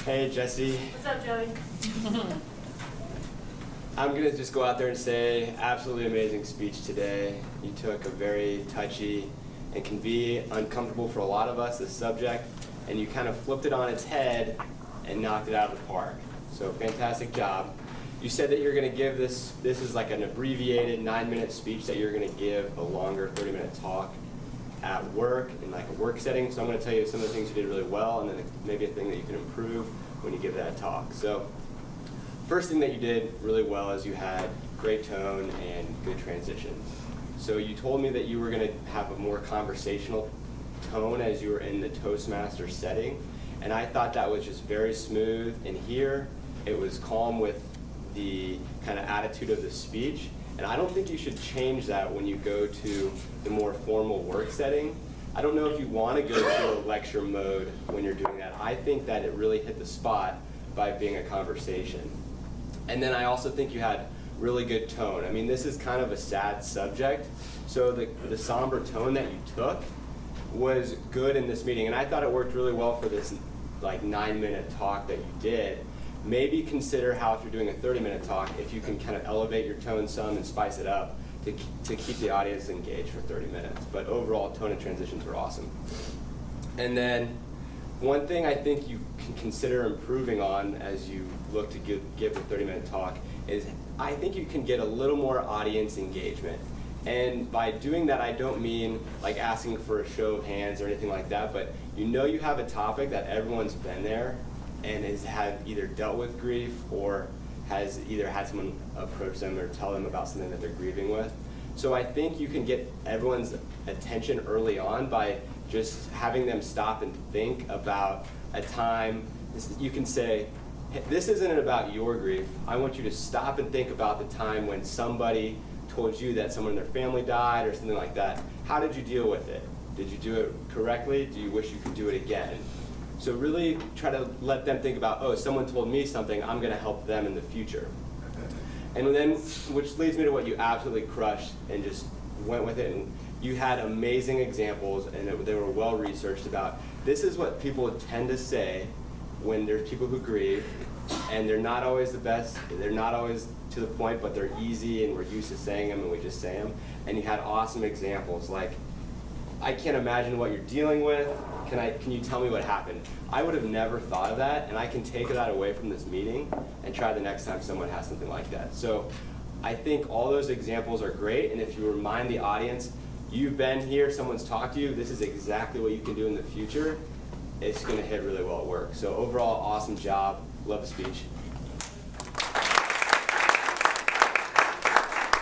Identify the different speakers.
Speaker 1: Hey, Jesse.
Speaker 2: What's up, Joey?
Speaker 1: I'm going to just go out there and say, absolutely amazing speech today. You took a very touchy and can be uncomfortable for a lot of us, this subject, and you kind of flipped it on its head and knocked it out of the park. So fantastic job. You said that you're going to give this is like an abbreviated 9-minute speech that you're going to give a longer 30-minute talk at work, in like a work setting. So I'm going to tell you some of the things you did really well, and then maybe a thing that you can improve when you give that talk. So first thing that you did really well is you had great tone and good transitions. So you told me that you were going to have a more conversational tone as you were in the Toastmaster setting, and I thought that was just very smooth. And here it was calm with the kind of attitude of the speech. And I don't think you should change that when you go to the more formal work setting. I don't know if you want to go to a lecture mode when you're doing that. I think that it really hit the spot by being a conversation. And then I also think you had really good tone. I mean, this is kind of a sad subject, so the somber tone that you took was good in this meeting, and I thought it worked really well for this like 9-minute talk that you did. Maybe consider how, if you're doing a 30-minute talk, if you can kind of elevate your tone some and spice it up to keep the audience engaged for 30 minutes. But overall, tone and transitions were awesome. And then one thing I think you can consider improving on as you look to give the 30-minute talk is I think you can get a little more audience engagement. And by doing that, I don't mean like asking for a show of hands or anything like that, but you have a topic that everyone's been there and has either dealt with grief or has either had someone approach them or tell them about something that they're grieving with. So I think you can get everyone's attention early on by just having them stop and think about a time. You can say, hey, this isn't about your grief. I want you to stop and think about the time when somebody told you that someone in their family died or something like that. How did you deal with it? Did you do it correctly? Do you wish you could do it again? So really try to let them think about, oh, someone told me something, I'm going to help them in the future. And then, which leads me to what you absolutely crushed and just went with it. And you had amazing examples, and they were well researched about, this is what people tend to say when there's people who grieve, and they're not always the best, they're not always to the point, but they're easy, and we're used to saying them, and we just say them. And you had awesome examples, like, I can't imagine what you're dealing with. Can you tell me what happened? I would have never thought of that, and I can take that away from this meeting and try the next time someone has something like that. So I think all those examples are great, and if you remind the audience, you've been here, someone's talked to you, this is exactly what you can do in the future, it's going to hit really well at work. So overall, awesome job. Love the speech.